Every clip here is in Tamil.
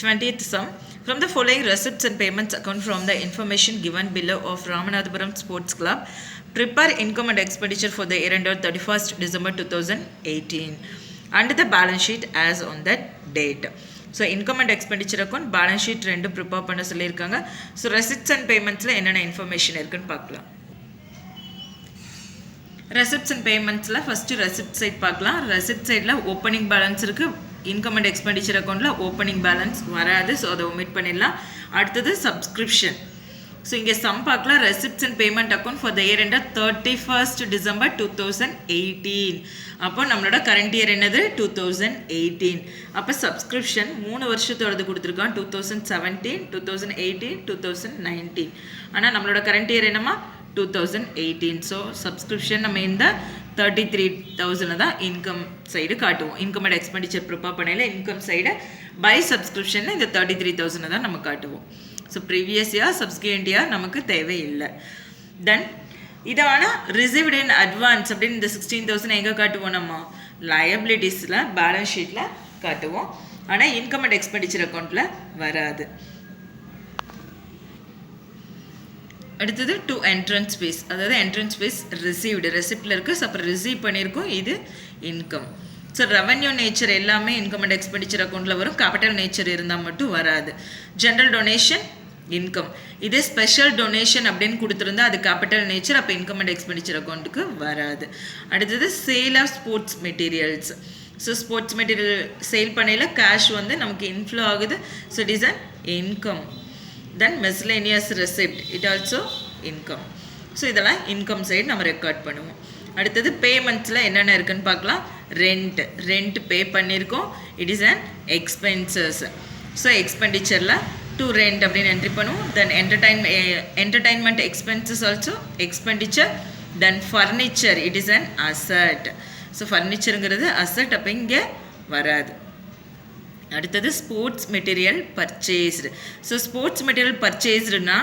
20th sum. From the following receipts and payments account from the information given below of Ramanathapuram Sports Club, prepare income and expenditure for the year ended 31st December 2018 and the balance sheet as on that date. So income and expenditure account balance sheet ரெண்டு ப்ரிப்பேர் பண்ண சொல்லியிருக்காங்க. ஸோ ரெசிப்ட்ஸ் அண்ட் பேமெண்ட்ஸில் என்னென்ன இன்ஃபர்மேஷன் இருக்குன்னு பார்க்கலாம். ரெசிப்ட்ஸ் அண்ட் பேமெண்ட்ஸில் ஃபஸ்ட்டு ரெசிப்ட் சைட் பார்க்கலாம். ரெசிப்ட் சைடில் ஓப்பனிங் பேலன்ஸ் இருக்குது. இன்கம் அண்ட் எக்ஸ்பெண்டிச்சர் அக்கௌண்ட்டில் ஓப்பனிங் பேலன்ஸ் வராது, ஸோ அதை ஒமிட் பண்ணிடலாம். அடுத்தது சப்ஸ்கிரிப்ஷன். ஸோ இங்கே சம் பார்க்கலாம். Receipts and payment account for the year ended 31st December 2018. அப்போ நம்மளோட கரண்ட் இயர் என்னது 2018. அப்போ சப்ஸ்கிரிப்ஷன் 3 வருஷத்தோடது கொடுத்துருக்கான், 2017, 2018, 2019. ஆனால் நம்மளோட கரண்ட் இயர் என்னமா 2018. ஸோ சப்ஸ்கிரிப்ஷன் நம்ம இந்த 33,000 தான் இன்கம் சைடு காட்டுவோம். இன்கம் அண்ட் எக்ஸ்பெண்டிச்சர் ப்ரிப்பேர் பண்ணையில் இன்கம் சைடு பை சப்ஸ்கிரிப்ஷன் இந்த 33,000 தான் நம்ம காட்டுவோம். ஸோ ப்ரீவியஸ் இயர் சப்ஸ்கிரியன்ட் இயர் நமக்கு தேவையில்லை. தென் இதான ரிசீவ்டு இன் அட்வான்ஸ் அப்படின்னு இந்த 16,000 எங்கே காட்டுவோம்? நம்ம லயபிலிட்டிஸில் பேலன்ஸ் ஷீட்டில் காட்டுவோம். ஆனால் இன்கம் அண்ட் எக்ஸ்பெண்டிச்சர் அக்கௌண்ட்டில் வராது. அடுத்தது டு என்ட்ரன்ஸ் ஃபீஸ், அதாவது என்ட்ரன்ஸ் ஃபீஸ் ரிசீவ்டு ரெசிப்டில் இருக்குது. ஸோ அப்புறம் ரிசீவ் பண்ணியிருக்கோம், இது இன்கம். ஸோ ரெவன்யூ நேச்சர் எல்லாமே இன்கம் அண்ட் எக்ஸ்பெண்டிச்சர் அக்கௌண்ட்டில் வரும். கேபிட்டல் நேச்சர் இருந்தால் மட்டும் வராது. General donation income. இதே ஸ்பெஷல் டொனேஷன் அப்படின்னு கொடுத்துருந்தா அது கேபிட்டல் நேச்சர், அப்போ இன்கம் அண்ட் எக்ஸ்பெண்டிச்சர் அக்கௌண்ட்டுக்கு வராது. அடுத்தது sale of sports materials. So sports material sale பண்ணையில் கேஷ் வந்து நமக்கு இன்ஃப்ளோ ஆகுது. So it is an income. Then miscellaneous receipt, it also income. So இதெல்லாம் இன்கம் சைடு நம்ம ரெக்கார்ட் பண்ணுவோம். அடுத்தது பேமெண்ட்ஸில் என்னென்ன இருக்குன்னு பார்க்கலாம். ரெண்ட் பே பண்ணியிருக்கோம், it is an expenses. So எக்ஸ்பெண்டிச்சரில் டு ரெண்ட் அப்படின்னு என்ட்ரி பண்ணுவோம். Then entertainment expenses also expenditure. Then furniture, it is an asset. So ஃபர்னிச்சருங்கிறது அசட், அப்போ இங்கே வராது. அடுத்தது sports material purchased. So sports material பர்ச்சேஸ்டுனா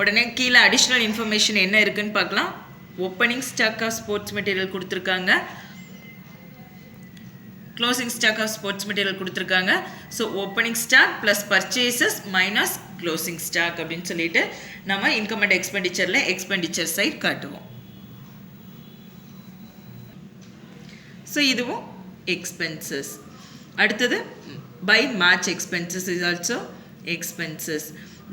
உடனே கீழே அடிஷ்னல் இன்ஃபர்மேஷன் என்ன இருக்குன்னு பார்க்கலாம். Opening stock of sports material கொடுத்துருக்காங்க, closing stock of sports material கொடுத்துருக்காங்க. So opening stock plus purchases minus closing stock அப்படின்னு சொல்லிட்டு நம்ம இன்கம் அண்ட் எக்ஸ்பெண்டிச்சரில் எக்ஸ்பெண்டிச்சர் சைட் காட்டுவோம். ஸோ இதுவும் எக்ஸ்பென்சஸ். அடுத்தது by match expenses is also expenses.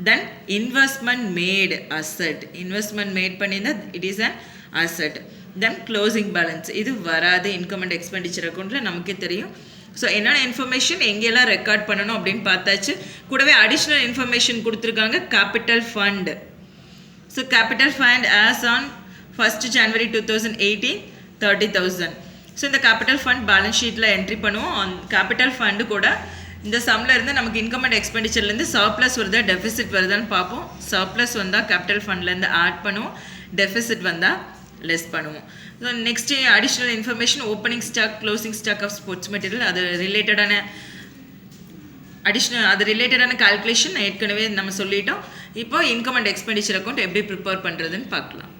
Then investment made asset. Investment made பண்ணியிருந்தால் it is an asset. Then closing balance, இது வராது இன்கம் அண்ட் எக்ஸ்பெண்டிச்சர் அக்கௌண்ட்டில், நமக்கே தெரியும். ஸோ என்னென்ன இன்ஃபர்மேஷன் எங்கெல்லாம் ரெக்கார்ட் பண்ணணும் அப்படின்னு பார்த்தாச்சு. கூடவே அடிஷ்னல் இன்ஃபர்மேஷன் கொடுத்துருக்காங்க. Capital fund. So capital fund as on 1st January 2018 30,000. So இந்த கேபிட்டல் ஃபண்ட் பேலன்ஸ் ஷீட்டில் என்ட்ரி பண்ணுவோம். கேபிட்டல் ஃபண்டு கூட இந்த சம்மில் இருந்து நமக்கு இன்கம் அண்ட் எக்ஸ்பெண்டிச்சர்லேருந்து சர்ப்ளஸ் வருதா டெஃபிசிட் வருதான்னு பார்ப்போம். சர்ப்ளஸ் வந்தால் கேபிட்டல் ஃபண்ட்லேருந்து ஆட் பண்ணுவோம், டெஃபிசிட் வந்தால் லெஸ் பண்ணுவோம். So next additional information opening stock closing stock of sports material, அது ரிலேட்டடான கால்குலேஷன் ஏற்கனவே நம்ம சொல்லிட்டோம். இப்போ இன்கம் அண்ட் எக்ஸ்பெண்டிச்சர் அக்கௌண்ட் எப்படி ப்ரிப்பேர் பண்ணுறதுன்னு பார்க்கலாம்.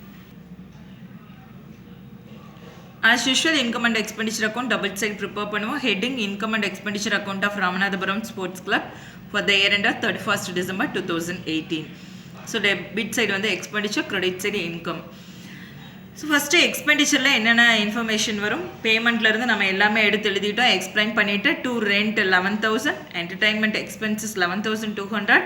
As usual income and expenditure account double side prepare பண்ணுவோம். Heading income and expenditure account of Ramanathapuram sports club for the year ended 31st December 2018. So debit side வந்து expenditure, credit side income. So first எக்ஸ்பெண்டிச்சரில் என்னென்ன இன்ஃபர்மேஷன் வரும்? பேமெண்ட்லேருந்து நம்ம எல்லாமே எடுத்து எழுதிட்டோம், எக்ஸ்பிளைன் பண்ணிவிட்டு. To rent 11,000, entertainment expenses 11,200,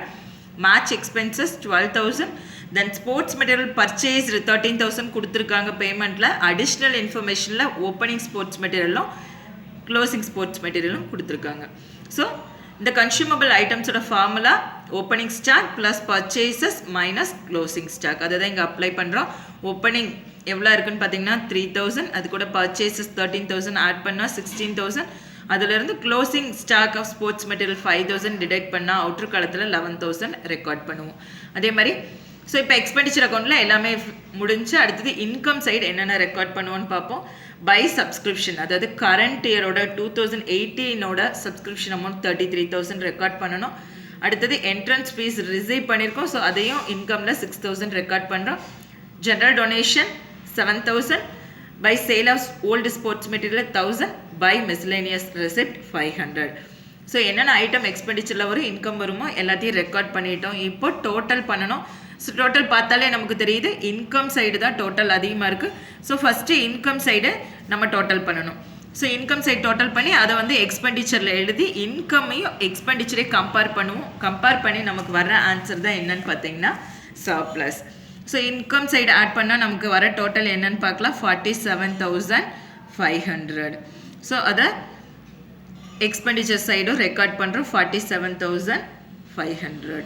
match expenses 12,000, then sports material purchased 13,000 கொடுத்துருக்காங்க பேமெண்ட்டில். அடிஷ்னல் இன்ஃபர்மேஷனில் ஓப்பனிங் ஸ்போர்ட்ஸ் மெட்டீரியலும் க்ளோசிங் ஸ்போர்ட்ஸ் மெட்டீரியலும் கொடுத்துருக்காங்க. ஸோ இந்த கன்சியூமபிள் ஐட்டம்ஸோட formula opening stock plus purchases minus closing stock, அதை தான் இங்கே அப்ளை பண்ணுறோம். ஓப்பனிங் எவ்வளோ இருக்குன்னு பார்த்தீங்கன்னா 3,000, அது கூட பர்ச்சேசஸ் 13,000 ஆட் பண்ணால் 16,000, அதிலிருந்து closing stock of sports material 5,000 deduct பண்ணால் அவுட்டர் காலத்தில் 11,000 ரெக்கார்ட் பண்ணுவோம். அதே மாதிரி ஸோ இப்போ எக்ஸ்பெண்டிச்சர் அக்கௌண்ட்டில் எல்லாமே முடிஞ்சு அடுத்தது இன்கம் சைடு என்னென்ன ரெக்கார்ட் பண்ணுவோன்னு பார்ப்போம். பை சப்ஸ்கிரிப்ஷன், அதாவது கரண்ட் இயரோட 2018ஓட சப்ஸ்கிரிப்ஷன் அமௌண்ட் 33,000 ரெக்கார்ட் பண்ணணும். அடுத்தது என்ட்ரன்ஸ் ஃபீஸ் ரிசீவ் பண்ணியிருக்கோம், ஸோ அதையும் இன்கமில் 6,000 ரெக்கார்ட் பண்ணுறோம். General donation 7,000, by sale of old sports material 1,000, by miscellaneous receipt 500. So என்னென்ன ஐட்டம் எக்ஸ்பெண்டிச்சரில் வரும் இன்கம் வருமோ எல்லாத்தையும் ரெக்கார்ட் பண்ணிட்டோம். இப்போ டோட்டல் பண்ணணும். ஸோ டோட்டல் பார்த்தாலே நமக்கு தெரியுது இன்கம் சைடு தான் டோட்டல் அதிகமாக இருக்குது. ஸோ ஃபஸ்ட்டு இன்கம் சைடு நம்ம டோட்டல் பண்ணணும். ஸோ இன்கம் சைடு டோட்டல் பண்ணி அதை வந்து எக்ஸ்பெண்டிச்சரில் எழுதி இன்கம்மையும் எக்ஸ்பெண்டிச்சரையும் கம்பேர் பண்ணுவோம். கம்பேர் பண்ணி நமக்கு வர்ற ஆன்சர் தான் என்னன்னு பார்த்தீங்கன்னா surplus. So income side add பண்ணால் நமக்கு வர டோட்டல் என்னன்னு பார்க்கலாம். 47,500. ஸோ அதை எக்ஸ்பெண்டிச்சர் சைடும் ரெக்கார்ட் பண்ணுறோம் 47,500.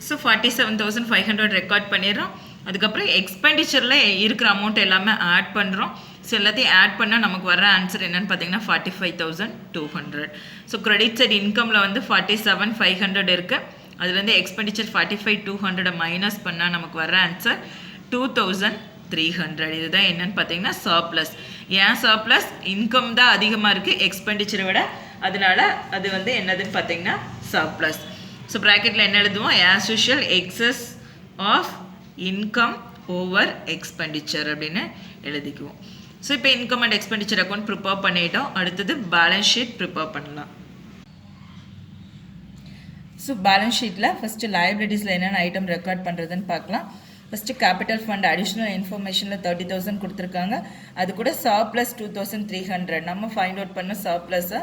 ஸோ 47,500 ரெக்கார்ட் பண்ணிடுறோம். அதுக்கப்புறம் எக்ஸ்பெண்டிச்சரில் இருக்கிற அமௌண்ட் எல்லாமே ஆட் பண்ணுறோம். ஸோ எல்லாத்தையும் ஆட் பண்ணால் நமக்கு வர ஆன்சர் என்னென்னு பார்த்தீங்கன்னா 45,200. ஸோ கிரெடிட் சைடு இன்கமில் வந்து 47,500 இருக்குது. அதுலேருந்து எக்ஸ்பெண்டிச்சர் 45,200 மைனஸ் பண்ணால் நமக்கு வர ஆன்சர் 2,300. இதுதான் என்னென்னு பார்த்தீங்கன்னா சர்ப்ளஸ். ஏன் சர்ப்ளஸ்? இன்கம் தான் அதிகமாக இருக்குது எக்ஸ்பெண்டிச்சரை விட, அதனால அது வந்து என்னதுன்னு பார்த்தீங்கன்னா சர்ப்ளஸ். ஸோ ப்ராக்கெட்டில் என்ன எழுதுவோம்? As usual excess of income over expenditure அப்படின்னு எழுதிக்குவோம். ஸோ இப்போ income and expenditure account prepare பண்ணிட்டோம். அடுத்தது பேலன்ஸ் ஷீட் ப்ரிப்பேர் பண்ணலாம். ஸோ பேலன்ஸ் ஷீட்டில் ஃபஸ்ட்டு லயபிலிட்டிஸில் என்னென்ன ஐட்டம் ரெக்கார்ட் பண்ணுறதுன்னு பார்க்கலாம். ஃபஸ்ட்டு கேபிட்டல் ஃபண்ட் அடிஷ்னல் இன்ஃபர்மேஷனில் 30,000 கொடுத்துருக்காங்க. அது கூட சர்ப்ளஸ் 2,300 நம்ம ஃபைண்ட் அவுட் பண்ண சர்ப்ளஸை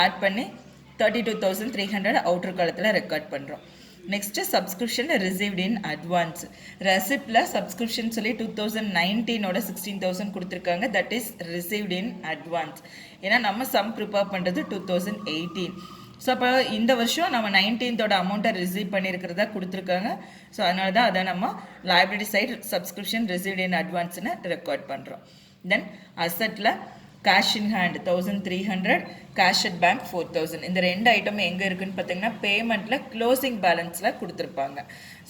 ஆட் பண்ணி 32,300 அவுட்டர் காலத்தில் ரெக்கார்ட் பண்ணுறோம். Next subscription received in advance. ரெசிப்டில் சப்ஸ்கிரிப்ஷன் சொல்லி 2019ஓட 16,000 கொடுத்துருக்காங்க. That is received in advance. ஏன்னா நம்ம சம் ப்ரிப்பேர் பண்ணுறது 2018. ஸோ அப்போ இந்த வருஷம் நம்ம 19th அமௌண்ட்டை ரிசீவ் பண்ணியிருக்கிறதா கொடுத்துருக்காங்க. ஸோ அதனால தான் அதை நம்ம liability side subscription received in அட்வான்ஸ்னு ரெக்கார்ட் பண்ணுறோம். தென் அசட்டில் cash in hand 1,300, cash at bank 4,000. இந்த ரெண்டு ஐட்டமும் எங்கே இருக்குதுன்னு பார்த்தீங்கன்னா பேமெண்ட்டில் க்ளோசிங் பேலன்ஸில் கொடுத்துருப்பாங்க.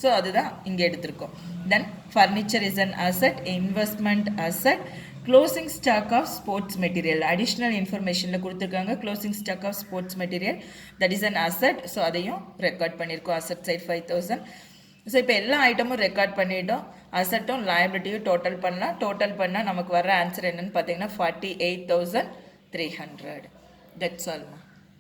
ஸோ அதுதான் இங்கே எடுத்திருக்கோம். Then furniture is an asset, investment asset, closing stock of sports material additional இன்ஃபர்மேஷனில் கொடுத்துருக்காங்க. Closing stock of sports material that is an asset. So அதையும் ரெக்கார்ட் பண்ணியிருக்கோம். Asset side 5,000. ஸோ இப்போ எல்லா ஐட்டமும் ரெக்கார்ட் பண்ணிட்டோம். அசட்டும் லயபிலிட்டியும் டோட்டல் பண்ணலாம். டோட்டல் பண்ணால் நமக்கு வர ஆன்சர் என்னன்னு பார்த்தீங்கன்னா 48,300. தட்ஸ் ஆல்மா.